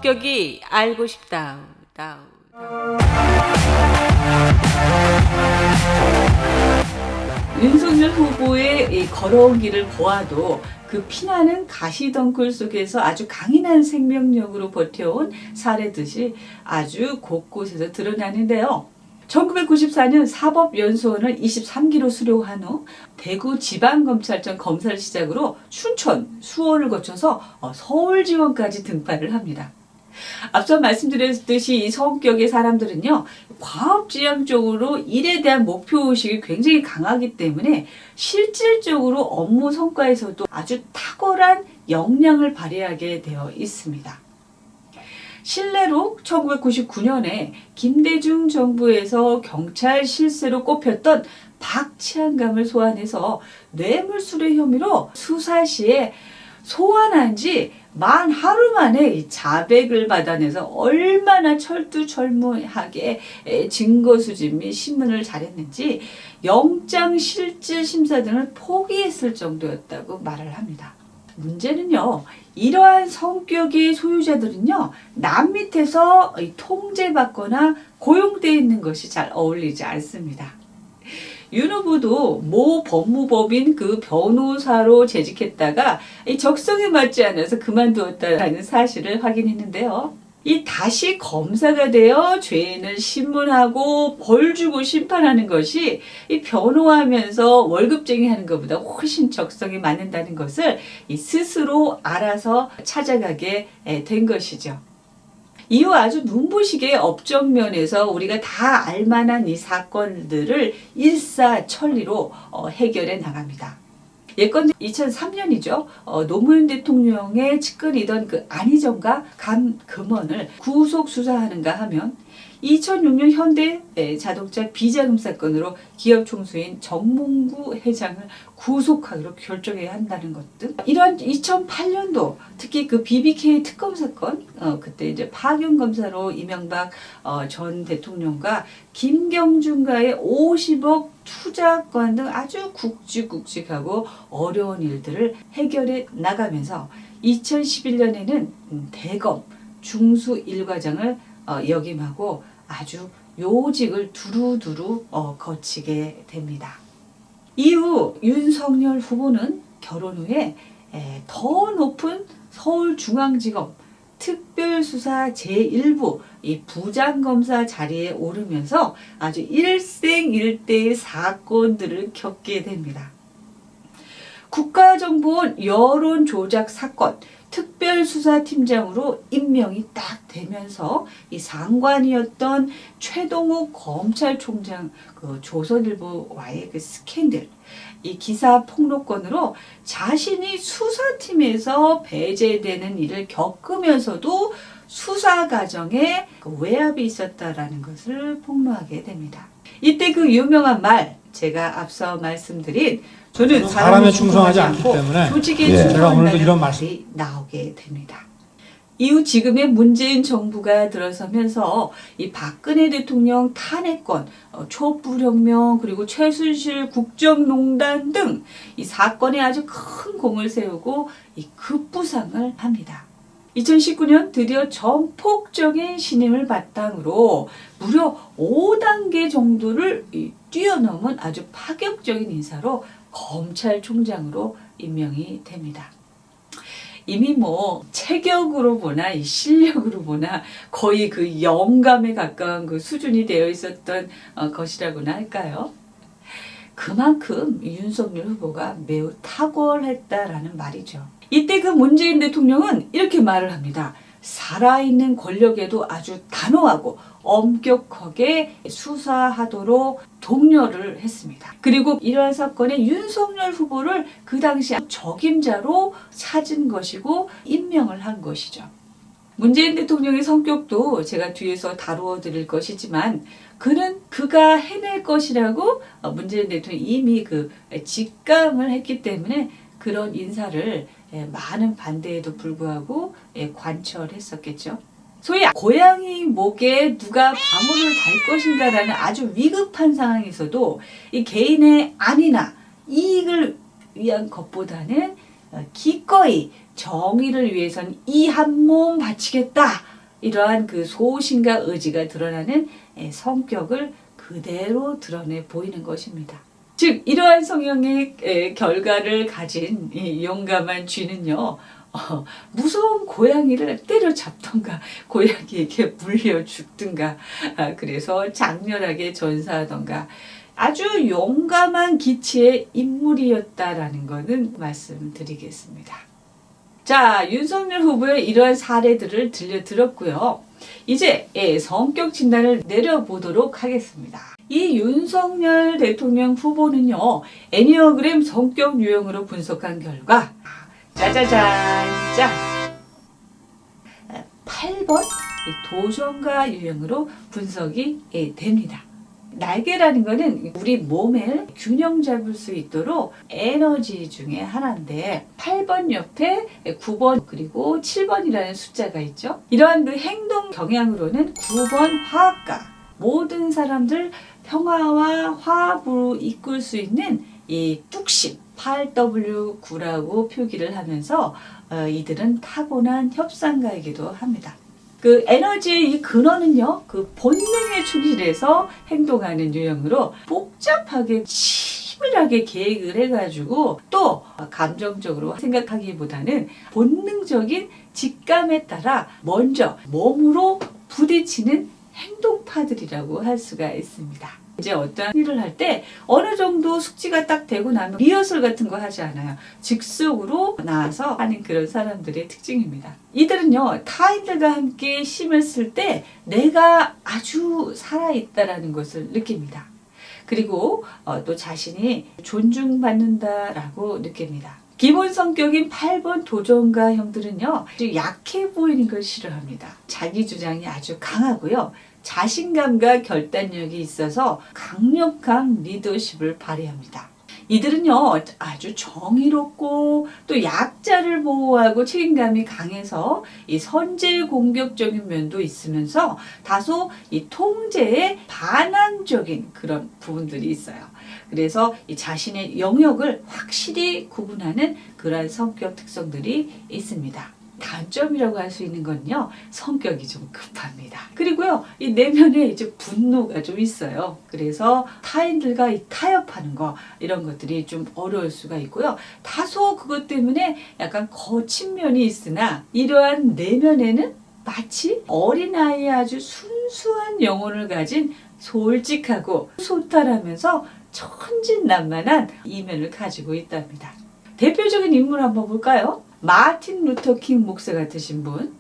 성격이 알고 싶다. 윤석열 후보의 이 걸어온 길을 보아도 그 피나는 가시덩굴 속에서 아주 강인한 생명력으로 버텨온 사례듯이 아주 곳곳에서 드러나는데요. 1994년 사법연수원을 23기로 수료한 후 대구지방검찰청 검사를 시작으로 춘천, 수원을 거쳐서 서울지원까지 등판을 합니다. 앞서 말씀드렸듯이 이 성격의 사람들은요, 과업지향적으로 일에 대한 목표의식이 굉장히 강하기 때문에 실질적으로 업무 성과에서도 아주 탁월한 역량을 발휘하게 되어 있습니다. 실례로 1999년에 김대중 정부에서 경찰 실세로 꼽혔던 박치한감을 소환해서 뇌물수뢰 혐의로 수사 시에 소환한 지 만 하루 만에 이 자백을 받아내서 얼마나 철두철미하게 증거 수집 및 신문을 잘했는지 영장 실질 심사 등을 포기했을 정도였다고 말을 합니다. 문제는요, 이러한 성격의 소유자들은요, 남 밑에서 통제받거나 고용되어 있는 것이 잘 어울리지 않습니다. 윤 후보도 모 법무법인 그 변호사로 재직했다가 적성에 맞지 않아서 그만두었다는 사실을 확인했는데요. 이 다시 검사가 되어 죄인을 신문하고 벌 주고 심판하는 것이 이 변호하면서 월급쟁이 하는 것보다 훨씬 적성에 맞는다는 것을 스스로 알아서 찾아가게 된 것이죠. 이후 아주 눈부시게 업적면에서 우리가 다 알만한 이 사건들을 일사천리로 해결해 나갑니다. 예컨대 2003년이죠. 노무현 대통령의 측근이던 그 안희정과 감금원을 구속 수사하는가 하면 2006년 현대 자동차 비자금 사건으로 기업 총수인 정몽구 회장을 구속하기로 결정해야 한다는 것 등, 이러한 2008년도 특히 그 BBK 특검 사건, 그때 이제 파견 검사로 이명박 전 대통령과 김경준과의 50억 투자권 등 아주 굵직굵직하고 어려운 일들을 해결해 나가면서 2011년에는 대검 중수 1과장을 역임하고 아주 요직을 두루두루 거치게 됩니다. 이후 윤석열 후보는 결혼 후에 더 높은 서울중앙지검 특별수사 제1부 이 부장검사 자리에 오르면서 아주 일생일대의 사건들을 겪게 됩니다. 국가정보원 여론조작 사건 특별수사팀장으로 임명이 딱 되면서 이 상관이었던 최동욱 검찰총장 그 조선일보와의 그 스캔들, 이 기사 폭로건으로 자신이 수사팀에서 배제되는 일을 겪으면서도 수사 과정에 그 외압이 있었다라는 것을 폭로하게 됩니다. 이때 그 유명한 말, 제가 앞서 말씀드린 저는 사람에 충성하지 않기 때문에 조직에 제가 오늘도 이런 충성한다는 말이 나오게 됩니다. 이후 지금의 문재인 정부가 들어서면서 이 박근혜 대통령 탄핵권, 촛불혁명 그리고 최순실 국정농단 등 이 사건에 아주 큰 공을 세우고 이 급부상을 합니다. 2019년 드디어 전폭적인 신임을 바탕으로 무려 5단계 정도를 뛰어넘은 아주 파격적인 인사로 검찰총장으로 임명이 됩니다. 이미 뭐 체격으로 보나 이 실력으로 보나 거의 그 영감에 가까운 그 수준이 되어 있었던 것이라고나 할까요? 그만큼 윤석열 후보가 매우 탁월했다라는 말이죠. 이때 그 문재인 대통령은 이렇게 말을 합니다. 살아있는 권력에도 아주 단호하고 엄격하게 수사하도록 독려를 했습니다. 그리고 이러한 사건에 윤석열 후보를 그 당시 적임자로 찾은 것이고 임명을 한 것이죠. 문재인 대통령의 성격도 제가 뒤에서 다루어 드릴 것이지만 그는 그가 해낼 것이라고 문재인 대통령이 이미 그 직감을 했기 때문에 그런 인사를 많은 반대에도 불구하고 관철했었겠죠. 소위 고양이 목에 누가 방울을 달 것인가라는 아주 위급한 상황에서도 이 개인의 안위나 이익을 위한 것보다는 기꺼이 정의를 위해선 이 한 몸 바치겠다 이러한 그 소신과 의지가 드러나는 성격을 그대로 드러내 보이는 것입니다. 즉 이러한 성향의 결과를 가진 이 용감한 쥐는요. 무서운 고양이를 때려잡던가 고양이에게 물려 죽든가 그래서 장렬하게 전사하던가 아주 용감한 기치의 인물이었다라는 것은 말씀드리겠습니다. 자, 윤석열 후보의 이러한 사례들을 들려드렸고요. 이제 성격 진단을 내려보도록 하겠습니다. 이 윤석열 대통령 후보는요. 애니어그램 성격 유형으로 분석한 결과 짜자잔 짠 8번 도전가 유형으로 분석이 됩니다. 날개라는 것은 우리 몸을 균형 잡을 수 있도록 에너지 중에 하나인데 8번 옆에 9번 그리고 7번이라는 숫자가 있죠. 이러한 그 행동 경향으로는 9번 화합가 모든 사람들 평화와 화합으로 이끌 수 있는 이 뚝심 8W9라고 표기를 하면서 이들은 타고난 협상가이기도 합니다. 그 에너지의 이 근원은요, 그 본능에 충실해서 행동하는 유형으로 복잡하게 치밀하게 계획을 해가지고 또 감정적으로 생각하기보다는 본능적인 직감에 따라 먼저 몸으로 부딪히는 행동파들이라고 할 수가 있습니다. 이제 어떤 일을 할 때 어느 정도 숙지가 딱 되고 나면 리허설 같은 거 하지 않아요. 즉석으로 나와서 하는 그런 사람들의 특징입니다. 이들은요 타인들과 함께 힘을 쓸 때 내가 아주 살아있다라는 것을 느낍니다. 그리고 또 자신이 존중받는다라고 느낍니다. 기본 성격인 8번 도전가 형들은요 아주 약해 보이는 걸 싫어합니다. 자기 주장이 아주 강하고요. 자신감과 결단력이 있어서 강력한 리더십을 발휘합니다. 이들은요 아주 정의롭고 또 약자를 보호하고 책임감이 강해서 이 선제 공격적인 면도 있으면서 다소 이 통제에 반항적인 그런 부분들이 있어요. 그래서 이 자신의 영역을 확실히 구분하는 그러한 성격 특성들이 있습니다. 단점이라고 할 수 있는 건요 성격이 좀 급합니다. 그리고요 이 내면에 이제 분노가 좀 있어요. 그래서 타인들과 이 타협하는 거 이런 것들이 좀 어려울 수가 있고요. 다소 그것 때문에 약간 거친 면이 있으나 이러한 내면에는 마치 어린아이의 아주 순수한 영혼을 가진 솔직하고 소탈하면서 천진난만한 이면을 가지고 있답니다. 대표적인 인물 한번 볼까요? 마틴 루터 킹 목사 같으신 분,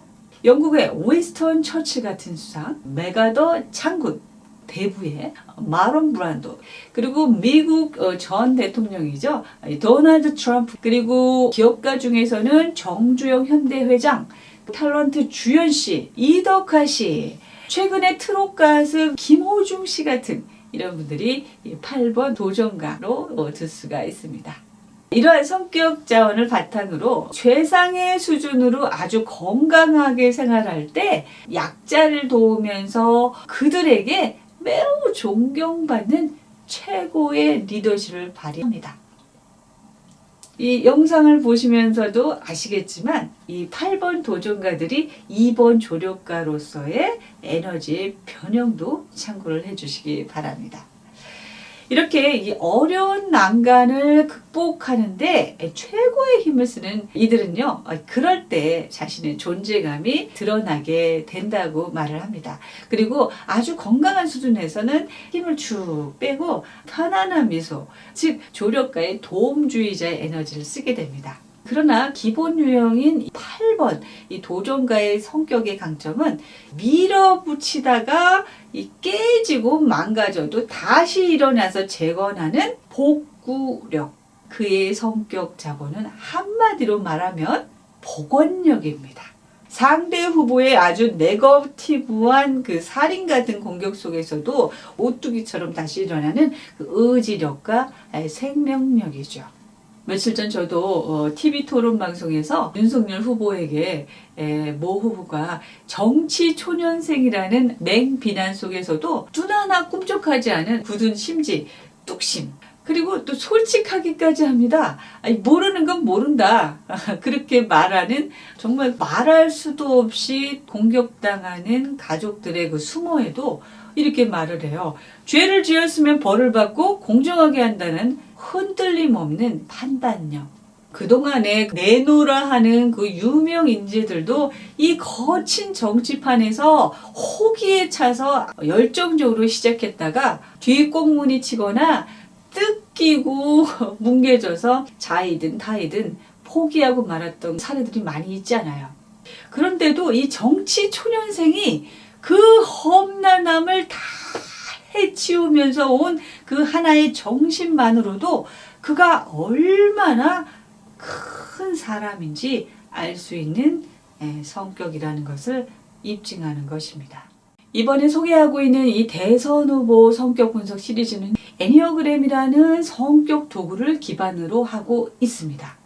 영국의 윈스턴 처칠 같은 수상, 메가더 장군, 대부의 마론 브란도, 그리고 미국 전 대통령이죠. 도널드 트럼프, 그리고 기업가 중에서는 정주영 현대회장, 탤런트 주연 씨, 이덕화 씨, 최근에 트롯 가수 김호중 씨 같은 이런 분들이 8번 도전가로 들 수가 있습니다. 이러한 성격 자원을 바탕으로 최상의 수준으로 아주 건강하게 생활할 때 약자를 도우면서 그들에게 매우 존경받는 최고의 리더십을 발휘합니다. 이 영상을 보시면서도 아시겠지만 이 8번 도전가들이 2번 조력가로서의 에너지의 변형도 참고를 해주시기 바랍니다. 이렇게 이 어려운 난간을 극복하는데 최고의 힘을 쓰는 이들은요, 그럴 때 자신의 존재감이 드러나게 된다고 말을 합니다. 그리고 아주 건강한 수준에서는 힘을 쭉 빼고 편안한 미소, 즉 조력가의 도움주의자의 에너지를 쓰게 됩니다. 그러나 기본 유형인 8번 이 도전가의 성격의 강점은 밀어붙이다가 이 깨지고 망가져도 다시 일어나서 재건하는 복구력. 그의 성격 자본은 한마디로 말하면 복원력입니다. 상대 후보의 아주 네거티브한 그 살인 같은 공격 속에서도 오뚜기처럼 다시 일어나는 그 의지력과 생명력이죠. 며칠 전 저도 TV 토론 방송에서 윤석열 후보에게 모 후보가 정치 초년생이라는 맹비난 속에서도 눈 하나 꿈쩍하지 않은 굳은 심지, 뚝심, 그리고 또 솔직하기까지 합니다. 아니, 모르는 건 모른다. 그렇게 말하는, 정말 말할 수도 없이 공격당하는 가족들의 그 수모에도 이렇게 말을 해요. 죄를 지었으면 벌을 받고 공정하게 한다는 흔들림 없는 판단력. 그동안에 내노라 하는 그 유명 인재들도 이 거친 정치판에서 호기에 차서 열정적으로 시작했다가 뒷공문이 치거나 뜯기고 뭉개져서 자이든 타이든 포기하고 말았던 사례들이 많이 있잖아요. 그런데도 이 정치 초년생이 그 험난함을 다 해치우면서 온 그 하나의 정신만으로도 그가 얼마나 큰 사람인지 알 수 있는 성격이라는 것을 입증하는 것입니다. 이번에 소개하고 있는 이 대선 후보 성격 분석 시리즈는 애니어그램이라는 성격 도구를 기반으로 하고 있습니다.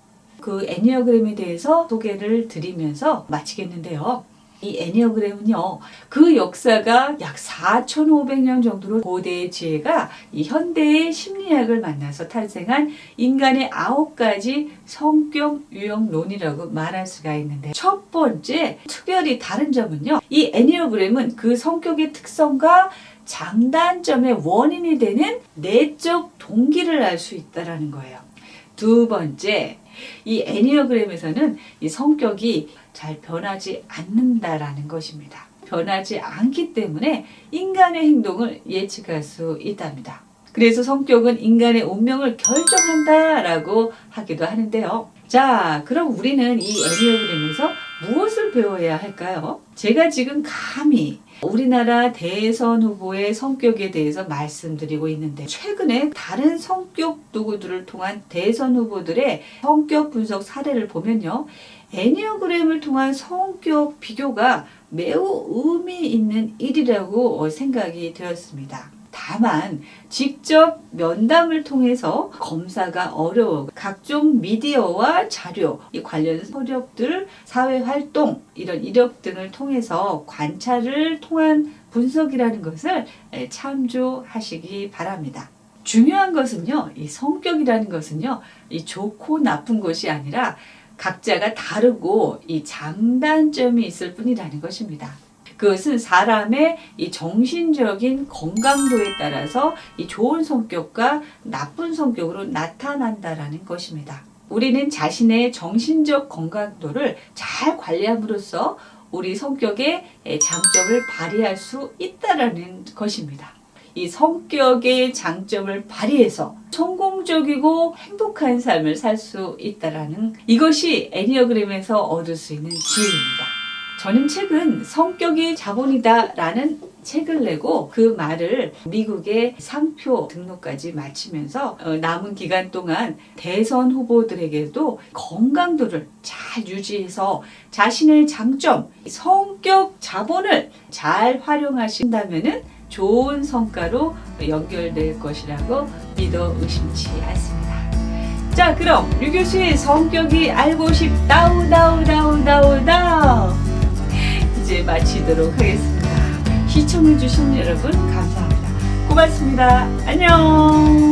그 애니어그램에 대해서 소개를 드리면서 마치겠는데요. 이 애니어그램은요, 그 역사가 약 4,500년 정도로 고대의 지혜가 이 현대의 심리학을 만나서 탄생한 인간의 9가지 성격 유형론이라고 말할 수가 있는데, 첫 번째 특별히 다른 점은요, 이 애니어그램은 그 성격의 특성과 장단점의 원인이 되는 내적 동기를 알 수 있다는 거예요. 두 번째, 이 애니어그램에서는 이 성격이 잘 변하지 않는다라는 것입니다. 변하지 않기 때문에 인간의 행동을 예측할 수 있답니다. 그래서 성격은 인간의 운명을 결정한다라고 하기도 하는데요. 자, 그럼 우리는 이 애니어그램에서 무엇을 배워야 할까요? 제가 지금 감히 우리나라 대선 후보의 성격에 대해서 말씀드리고 있는데, 최근에 다른 성격 도구들을 통한 대선 후보들의 성격 분석 사례를 보면요, 애니어그램을 통한 성격 비교가 매우 의미 있는 일이라고 생각이 되었습니다. 다만 직접 면담을 통해서 검사가 어려워 각종 미디어와 자료, 이 관련 서력들, 사회활동, 이런 이력 등을 통해서 관찰을 통한 분석이라는 것을 참조하시기 바랍니다. 중요한 것은요, 이 성격이라는 것은요, 이 좋고 나쁜 것이 아니라 각자가 다르고 이 장단점이 있을 뿐이라는 것입니다. 그것은 사람의 이 정신적인 건강도에 따라서 이 좋은 성격과 나쁜 성격으로 나타난다라는 것입니다. 우리는 자신의 정신적 건강도를 잘 관리함으로써 우리 성격의 장점을 발휘할 수 있다라는 것입니다. 이 성격의 장점을 발휘해서 성공적이고 행복한 삶을 살 수 있다라는, 이것이 애니어그램에서 얻을 수 있는 지혜입니다. 저는 최근 성격이 자본이다 라는 책을 내고 그 말을 미국의 상표 등록까지 마치면서 남은 기간 동안 대선 후보들에게도 건강도를 잘 유지해서 자신의 장점, 성격 자본을 잘 활용하신다면 좋은 성과로 연결될 것이라고 믿어 의심치 않습니다. 자, 그럼 류 교수의 성격이 알고 싶다 이제 마치도록 하겠습니다. 시청해주신 여러분 감사합니다. 고맙습니다. 안녕.